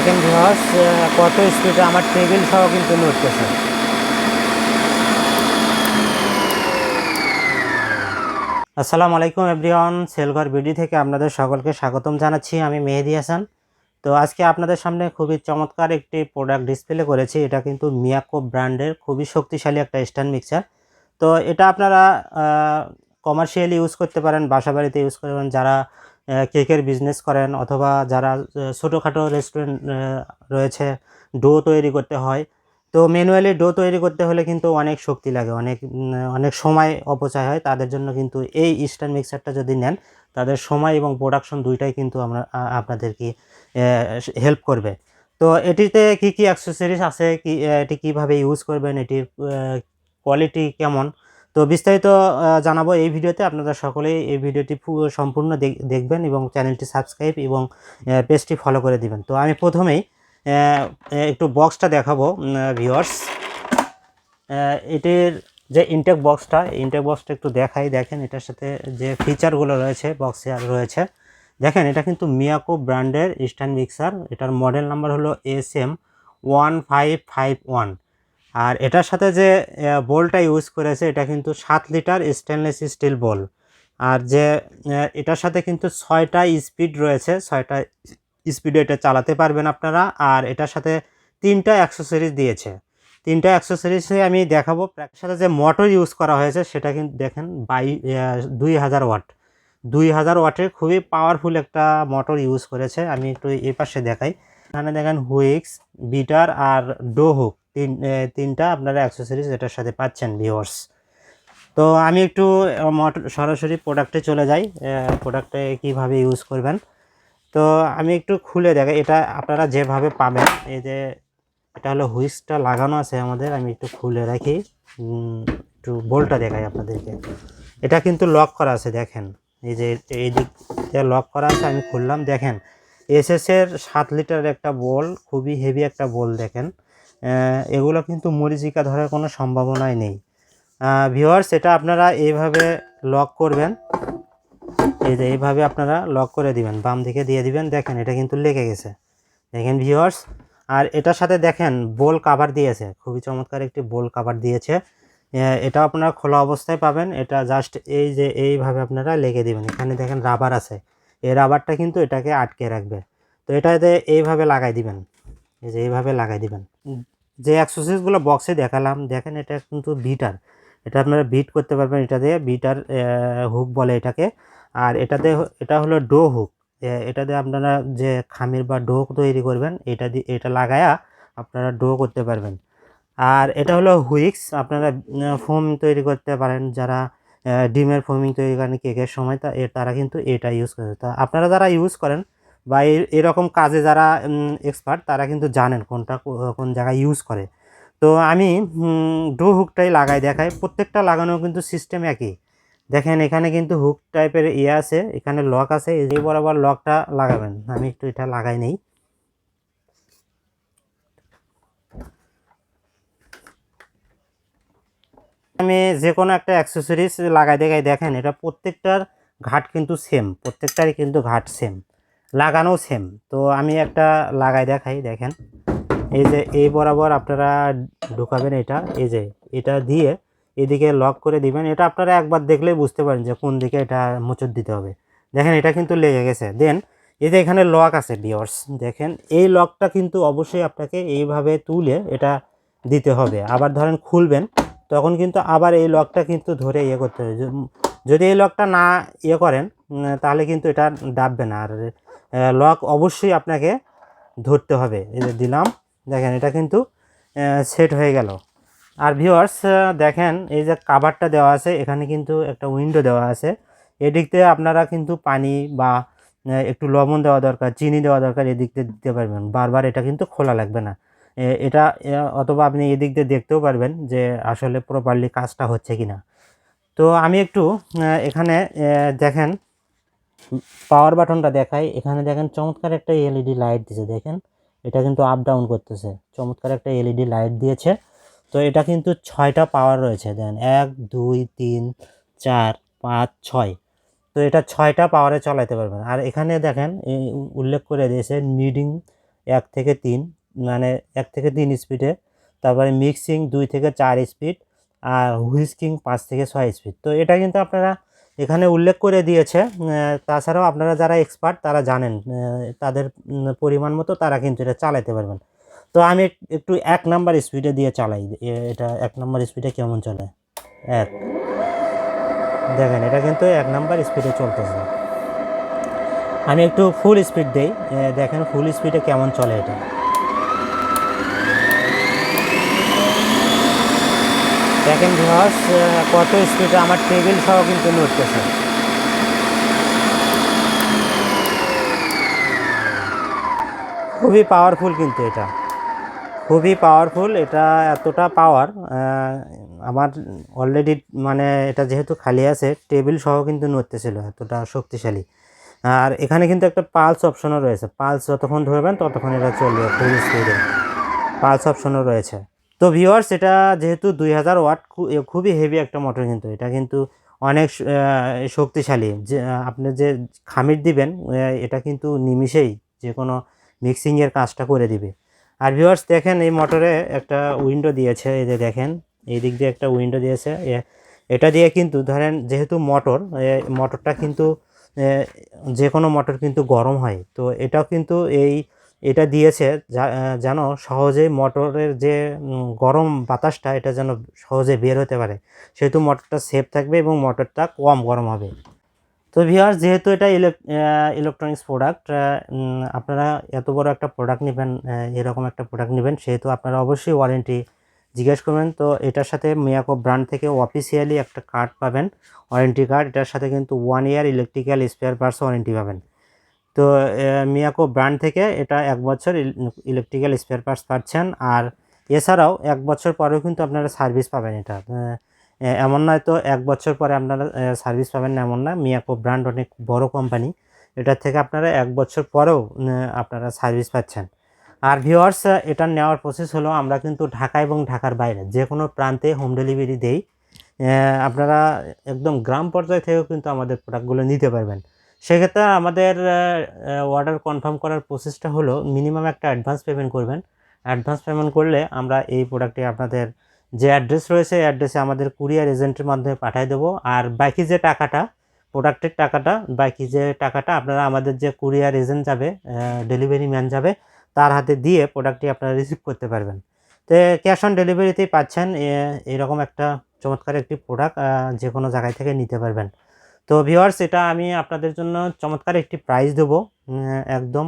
দেখেন ভিউয়ার্স কত স্পিডে আমার টেবিল সহ কিন্তু নড়তেছে। আসসালামু আলাইকুম এভরিওয়ান, সেলঘর বিডি থেকে আপনাদের সকলকে স্বাগতম জানাচ্ছি। আমি মেহেদি হাসান। তো আজকে আপনাদের সামনে খুবই চমৎকার একটি প্রোডাক্ট ডিসপ্লে করেছি। এটা কিন্তু মিয়াকো ব্র্যান্ডের খুবই শক্তিশালী একটা স্ট্যান্ড মিক্সার। তো এটা আপনারা কমার্শিয়ালি ইউজ করতে পারেন, বাসা বাড়িতে ইউজ করতে পারেন, যারা কেকের বিজনেস করেন অথবা যারা ছোটোখাটো রেস্টুরেন্ট রয়েছে, ডো তৈরি করতে হয়। তো ম্যানুয়ালি ডো তৈরি করতে হলে কিন্তু অনেক শক্তি লাগে, অনেক সময় অপচয় হয়। তাদের জন্য কিন্তু এই স্ট্যান্ড মিক্সারটা যদি নেন, তাদের সময় এবং প্রোডাকশন দুইটাই কিন্তু আপনাদেরকে হেল্প করবে। তো এটিতে কি কি অ্যাক্সেসরিজ আছে, এটি কিভাবে ইউজ করবেন, এটির কোয়ালিটি কেমন, তো বিস্তারিত জানাবো এই ভিডিওতে। আপনারা সকলেই এই ভিডিওটি সম্পূর্ণ দেখবেন এবং চ্যানেলটি সাবস্ক্রাইব এবং পেজটি ফলো করে দিবেন। তো আমি প্রথমেই একটু বক্সটা দেখাবো ভিউয়ার্স। এটির যে ইনটেক বক্সটা একটু দেখাই। দেখেন এটার সাথে যে ফিচারগুলো রয়েছে বক্সে রয়েছে। দেখেন এটা কিন্তু মিয়াকো ব্র্যান্ডের স্ট্যান্ড মিক্সার। এটার মডেল নাম্বার হলো SM1551। আর এটার সাথে যে বোলটা ইউজ করেছে এটা কিন্তু 7 লিটার স্টেনলেস স্টিল বোল। আর যে এটার সাথে কিন্তু 6টা স্পিড রয়েছে, 6টা স্পিডে এটা চালাতে পারবেন আপনারা। আর এটার সাথে 3টা অ্যাক্সেসরিজ দিয়েছে। 3টা অ্যাক্সেসরিজে আমি দেখাবো। এর সাথে যে মোটর ইউজ করা হয়েছে সেটা কিন্তু দেখেন 2000 ওয়াট। 2000 ওয়াটের খুবই পাওয়ারফুল একটা মোটর ইউজ করেছে। আমি একটু এই পাশে দেখাই। এখানে দেখেন হুইক্স, বিটার আর ডো হুক, তিনটা আপনারা অ্যাক্সেসরিজ এটার সাথে পাচ্ছেন ভিউয়ার্স। তো আমি একটু সরাসরি প্রোডাক্টে চলে যাই, প্রোডাক্টে কিভাবে ইউজ করবেন। তো আমি একটু খুলে দেখাই। এটা আপনারা যেভাবে পাবেন, এই যে এটা হলো হুইক্সটা লাগানো আছে আমাদের। আমি একটু খুলে রাখি, একটু বোল্টটা দেখাই আপনাদেরকে। এটা কিন্তু লক করা আছে, দেখেন এই যে এই দিক দিয়ে লক করা আছে। আমি খুললাম, দেখেন এসএসের 7 লিটার একটা বোল, খুবই হেভি একটা বোল। দেখেন এগুলো কিন্তু মরিচিকা ধরার কোনো সম্ভাবনাই নেই ভিউয়ার্স। এটা আপনারা এইভাবে লক করবেন, এই যে এইভাবে আপনারা লক করে দিবেন, বাম দিকে দিয়ে দিবেন। দেখেন এটা কিন্তু লেগে গেছে, দেখেন ভিউয়ার্স। আর এটার সাথে দেখেন বোল কাভার দিয়েছে, খুবই চমৎকার একটি বোল কাভার দিয়েছে। এটা আপনারা খোলা অবস্থায় পাবেন। এটা জাস্ট এই যে এইভাবে আপনারা লেগে দিবেন। এখানে দেখেন রাবার আছে, এই রাবারটা কিন্তু এটাকে আটকে রাখবে। তো এটাতে এইভাবে লাগাই দিবেন, এই যে এইভাবে লাগাই দিবেন। যে অ্যাক্সেসরিজগুলো বক্সে দেখালাম, দেখেন এটা কিন্তু বিটার। এটা আপনারা বিট করতে পারবেন, এটা দিয়ে বিটার হুক বলে এটাকে। আর এটা হলো ডো হুক। এটা দিয়ে আপনারা যে খামির বা ডো তৈরি করবেন, এটা লাগায়া আপনারা ডো করতে পারবেন। আর এটা হলো হুইক্স, আপনারা ফোম তৈরি করতে পারেন। যারা ডিমের ফোমিং তৈরি করেন কেকের সময়, তারা কিন্তু এটা ইউজ করে। তা আপনারা যারা ইউজ করেন বা এরকম কাজে যারা এক্সপার্ট, তারা কিন্তু জানেন কোনটা কোন জায়গায় ইউজ করে। তো আমি ডো হুকটাই লাগাই দেখাই। প্রত্যেকটা লাগানো কিন্তু সিস্টেম একই। দেখেন এখানে কিন্তু হুক টাইপের আছে, এখানে লক আছে, এই বরাবর লকটা লাগাবেন। আমি একটু এটা লাগাই নেই। আমি যে কোনো একটা অ্যাক্সেসরিজ লাগাই দেখাই। দেখেন এটা প্রত্যেকটার ঘাট কিন্তু সেম, প্রত্যেকটারই কিন্তু ঘাট সেম, লাগানো সেম। তো আমি একটা লাগাই দেখাই। দেখেন এই যে এই বরাবর আপনারা ঢুকাবেন এটা, এই যে এটা দিয়ে এদিকে লক করে দিবেন। এটা আপনারা একবার দেখলেই বুঝতে পারেন যে কোন দিকে এটা মোচড় দিতে হবে। দেখেন এটা কিন্তু লেগে গেছে। দেন এই যে এখানে লক আছে ভিউয়ার্স, দেখেন এই লকটা কিন্তু অবশ্যই আপনাকে এইভাবে তুলে এটা দিতে হবে। আবার ধরেন খুলবেন, তখন কিন্তু আবার এই লকটা কিন্তু ধরে করতে হবে। যদি এই লকটা না করেন, তাহলে কিন্তু এটা ডাববে না। আর লক অবশ্যই আপনাকে ধরতে হবে। এই যে দিলাম, দেখেন এটা কিন্তু সেট হয়ে গেল। আর ভিউয়ার্স দেখেন এই যে কাভারটা দেওয়া আছে, এখানে কিন্তু একটা উইন্ডো দেওয়া আছে। এদিক থেকে আপনারা কিন্তু পানি বা একটু লবণ দেওয়া দরকার, চিনি দেওয়া দরকার, এদিক দিয়ে দিতে পারবেন। বারবার এটা কিন্তু খোলা লাগবে না। এটা অথবা আপনি এদিক দিয়ে দেখতেও পারবেন যে আসলে প্রপারলি কাজটা হচ্ছে কি না। তো আমি একটু এখানে দেখেন পাওয়ার বাটনটা দেখাই। এখানে দেখেন চমৎকার একটা এলইডি লাইট দিয়েছে। দেখেন এটা কিন্তু আপ ডাউন করতেছে, চমৎকার একটা এলইডি লাইট দিয়েছে। তো এটা কিন্তু 6টা পাওয়ার রয়েছে। দেন 1 2 3 4 5 6। তো এটা 6টা পাওয়ারে চালাতে পারবেন। আর এখানে দেখেন উল্লেখ করে দিয়েছে নিডিং 1 থেকে 3, মানে 1 থেকে 3 স্পিডে, তারপরে মিক্সিং 2 থেকে 4 স্পিড, আর হুইস্কিং 5 থেকে 6 স্পিড। তো এটা কিন্তু আপনারা এখানে উল্লেখ করে দিয়েছে। তাছাড়াও আপনারা যারা এক্সপার্ট তারা জানেন, তাদের পরিমাণ মতো তারা কিন্তু এটা চালাতে পারবেন। তো আমি একটু 1 নাম্বার স্পিডে দিয়ে চালাই, এটা 1 নাম্বার স্পিডে কেমন চলে। 1, দেখেন এটা কিন্তু 1 নাম্বার স্পিডে চলতেছে। আমি একটু ফুল স্পিড দেই, দেখেন ফুল স্পিডে কেমন চলে এটা। দেখেন ভিউয়ার্স কত স্পিডে আমার টেবিল সহ কিন্তু নড়তেছে। খুবই পাওয়ারফুল কিন্তু এটা, খুবই পাওয়ারফুল এটা, এতটা পাওয়ার। আমার অলরেডি মানে এটা যেহেতু খালি আছে টেবিল সহ কিন্তু নড়তেছিল, এতটা শক্তিশালী। আর এখানে কিন্তু একটা পালস অপশনও রয়েছে, পালস যতক্ষণ ধরবেন ততক্ষণ এটা চলবে ফুল স্পিডে, পালস অপশনও রয়েছে। তো ভিউয়ার্স এটা যেহেতু 2000 ওয়াট, খুবই হেভি একটা মোটর, কিন্তু এটা কিন্তু অনেক শক্তিশালী। যে আপনি যে খামির দিবেন এটা কিন্তু নিমিষেই যে কোনো মিক্সিংয়ের কাজটা করে দিবে। আর ভিউয়ার্স দেখেন এই মোটরে একটা উইন্ডো দিয়েছে, এই যে দেখেন এই দিক দিয়ে একটা উইন্ডো দিয়েছে। এটা দিয়ে কিন্তু ধরেন যেহেতু মোটরটা কিন্তু যে কোনো মোটর কিন্তু গরম হয়, তো এটাও কিন্তু এটা দিয়েছে যেন সহজেই মোটরের যে গরম বাতাসটা এটা যেন সহজে বের হতে পারে, সেহেতু মোটরটা সেফ থাকবে এবং মোটরটা কম গরম হবে। তো ভিউয়ার্স যেহেতু এটা ইলেকট্রনিক্স প্রোডাক্ট, আপনারা এত বড় একটা প্রোডাক্ট নেবেন, এরকম একটা প্রোডাক্ট নেবেন, সেহেতু আপনারা অবশ্যই ওয়ারেন্টি জিজ্ঞেস করবেন। তো এটার সাথে মিয়াকো ব্র্যান্ড থেকে অফিসিয়ালি একটা কার্ড পাবেন, ওয়ারেন্টি কার্ড। এটার সাথে কিন্তু 1 ইয়ার ইলেকট্রিক্যাল স্পেয়ার পার্টস ওয়ারেন্টি পাবেন। তো মিয়াকো ব্র্যান্ড থেকে এটা 1 বছর ইলেকট্রিক্যাল স্পেয়ার পার্টস পাচ্ছেন। আর এছাড়াও 1 বছর পরেও কিন্তু আপনারা সার্ভিস পাবেন। এটা এমন নয় তো 1 বছর পরে আপনারা সার্ভিস পাবেন না, এমন না। মিয়াকো ব্র্যান্ড অনেক বড় কোম্পানি, এটার থেকে আপনারা 1 বছর পরেও আপনারা সার্ভিস পাচ্ছেন। আর ভিউয়ার্স এটা নেওয়ার প্রসেস হলো, আমরা কিন্তু ঢাকা এবং ঢাকার বাইরে যে কোনো প্রান্তে হোম ডেলিভারি দেই। আপনারা একদম গ্রাম পর্যায় থেকেও কিন্তু আমাদের প্রোডাক্টগুলো নিতে পারবেন। সেক্ষেত্রে আমাদের অর্ডার কনফার্ম করার প্রসেসটা হলো, মিনিমাম একটা অ্যাডভান্স পেমেন্ট করবেন। অ্যাডভান্স পেমেন্ট করলে আমরা এই প্রোডাক্টটি আপনাদের যে অ্যাড্রেস রয়েছে এই অ্যাড্রেসে আমাদের কুরিয়ার এজেন্টের মাধ্যমে পাঠিয়ে দেবো। আর বাকি যে টাকাটা, প্রোডাক্টের টাকাটা, বাকি যে টাকাটা আপনারা আমাদের যে কুরিয়ার এজেন্ট যাবে, ডেলিভারি ম্যান যাবে, তার হাতে দিয়ে প্রোডাক্টটি আপনারা রিসিভ করতে পারবেন। তো ক্যাশ অন ডেলিভারিতেই পাচ্ছেন এরকম একটা চমৎকার একটি প্রোডাক্ট, যে কোনো জায়গায় থেকে নিতে পারবেন। তো ভিউয়ার্স এটা আমি আপনাদের জন্য চমৎকার একটি প্রাইস দেবো, একদম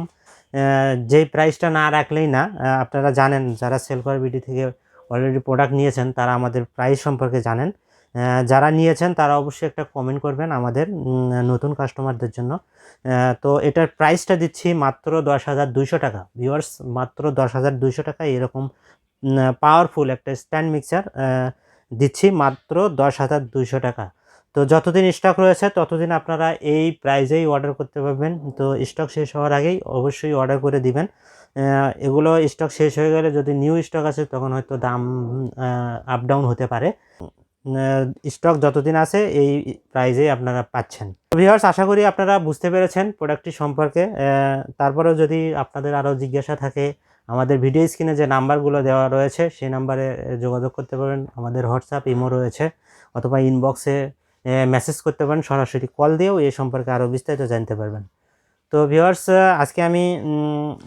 যেই প্রাইসটা না রাখলেই না। আপনারা জানেন যারা সেল কর বিডি থেকে অলরেডি প্রোডাক্ট নিয়েছেন তারা আমাদের প্রাইস সম্পর্কে জানেন। যারা নিয়েছেন তারা অবশ্যই একটা কমেন্ট করবেন আমাদের নতুন কাস্টমারদের জন্য। তো এটার প্রাইসটা দিচ্ছি মাত্র 10,200 টাকা। ভিউয়ার্স মাত্র 10,200 টাকা এরকম পাওয়ারফুল একটা স্ট্যান্ড মিক্সার দিচ্ছি মাত্র 10,200 টাকা। তো যতদিন স্টক রয়েছে ততদিন আপনারা এই প্রাইজেই অর্ডার করতে পারবেন। তো স্টক শেষ হওয়ার আগেই অবশ্যই অর্ডার করে দিবেন। এগুলো স্টক শেষ হয়ে গেলে যদি নিউ স্টক আসে তখন হয়তো দাম আপ ডাউন হতে পারে। স্টক যতদিন আছে এই প্রাইজেই আপনারা পাচ্ছেন। ভিউয়ার্স আশা করি আপনারা বুঝতে পেরেছেন প্রোডাক্টটি সম্পর্কে। তারপরেও যদি আপনাদের আরও জিজ্ঞাসা থাকে, আমাদের ভিডিও স্ক্রিনে যে নাম্বারগুলো দেওয়া রয়েছে সেই নাম্বারে যোগাযোগ করতে পারেন। আমাদের হোয়াটসঅ্যাপ, ইমো রয়েছে, অথবা ইনবক্সে মেসেজ করতে পারেন। সরাসরি কল দিয়েও এই সম্পর্কে আরও বিস্তারিত জানতে পারবেন। তো ভিউয়ার্স আজকে আমি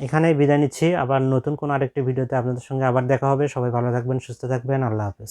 এখানেই বিদায় নিচ্ছি। আবার নতুন কোনো আরেকটি ভিডিওতে আপনাদের সঙ্গে আবার দেখা হবে। সবাই ভালো থাকবেন, সুস্থ থাকবেন। আল্লাহ হাফেজ।